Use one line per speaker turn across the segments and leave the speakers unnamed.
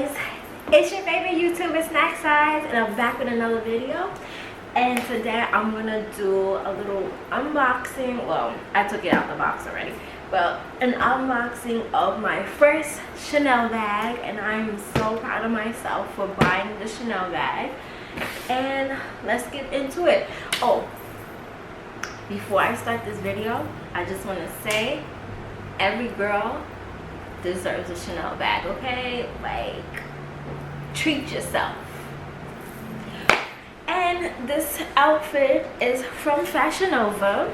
guys, it's your favorite YouTuber Snaccksize, and I'm back with another video. And today I'm gonna do a little unboxing. Well, I took it out the box already, but an unboxing of my first Chanel bag, and I'm so proud of myself for buying the Chanel bag. And let's get into it. Oh, before I start this video, I just want to say every girl deserves a Chanel bag, okay? Like, treat yourself. And this outfit is from Fashion Nova.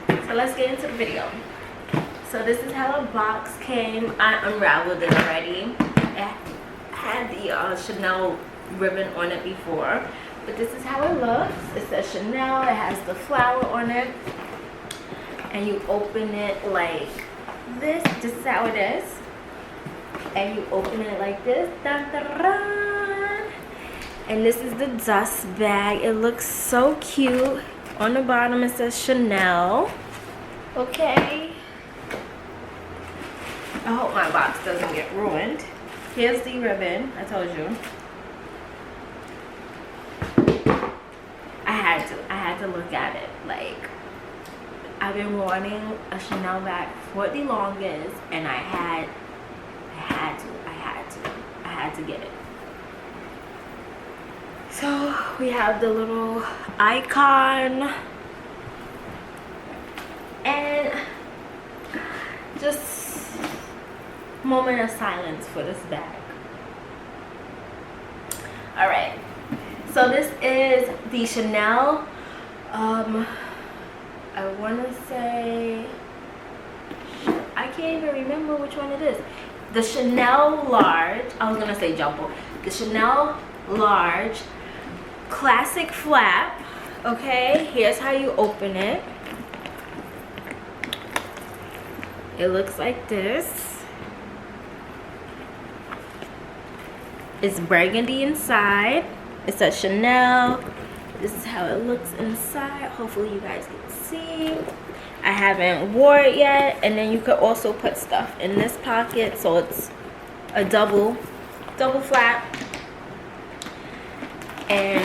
So let's get into the video. So this is how the box came. I unraveled it already. It had the Chanel ribbon on it before, but this is how it looks. It says Chanel. It has the flower on it, and you open it like this. This is how it is, and you open it like this. Dun, dun, dun. And this is the dust bag. It looks so cute. On the bottom it says Chanel. Okay, I hope my box doesn't get ruined. Here's the ribbon. I told you I had to look at it. Like, I've been wanting a Chanel bag for the longest, and I had to get it. So we have the little icon, and just moment of silence for this bag. All right, so this is the Chanel, I want to say, I can't even remember which one it is. The Chanel large, I was going to say jumbo. The Chanel large classic flap. Okay, here's how you open it. It looks like this. It's burgundy inside. It says Chanel. This is how it looks inside. Hopefully you guys can see. I haven't wore it yet. And then you could also put stuff in this pocket, so it's a double flap. And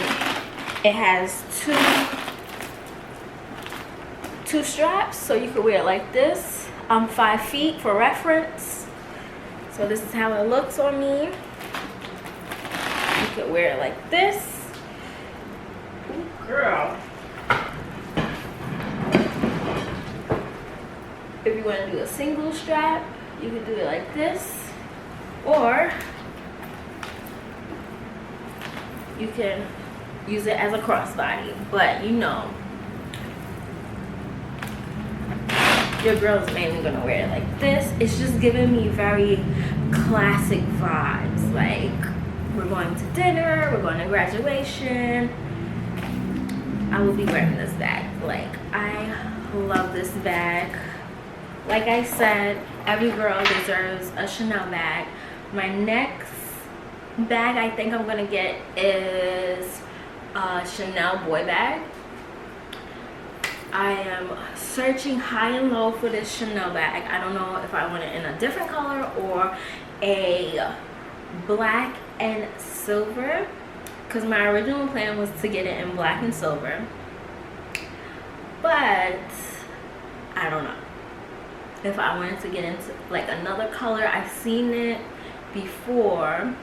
it has two straps, so you could wear it like this. I'm 5 feet for reference. So this is how it looks on me. You could wear it like this. Ooh, girl. If you want to do a single strap, you could do it like this. Or you can use it as a crossbody. But you know, your girl's mainly going to wear it like this. It's just giving me very classic vibes. Like, we're going to dinner, we're going to graduation, I will be wearing this bag. Like, I love this bag. Like I said, every girl deserves a Chanel bag. My next bag I think I'm gonna get is a Chanel boy bag. I am searching high and low for this Chanel bag. I don't know if I want it in a different color or a black and silver, because my original plan was to get it in black and silver, but I don't know if I wanted to get into like another color. I've seen it before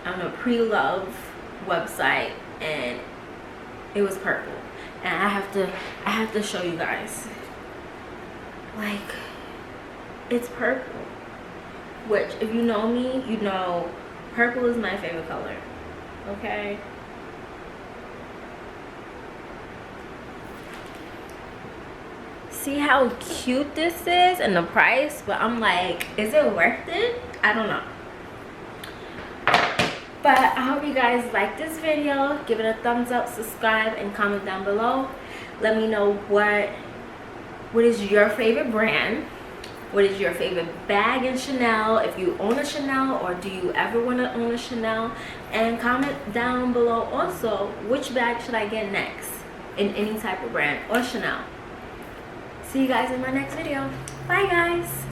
on a pre-love website, and it was purple, and I have to show you guys. Like, it's purple, which, if you know me, you know purple is my favorite color. Okay, see how cute this is and the price, but I'm like, is it worth it? I don't know. But I hope you guys like this video. Give it a thumbs up, subscribe, and comment down below. Let me know what is your favorite brand. What is your favorite bag in Chanel? If you own a Chanel, or do you ever want to own a Chanel? And comment down below also, which bag should I get next in any type of brand or Chanel. See you guys in my next video. Bye guys.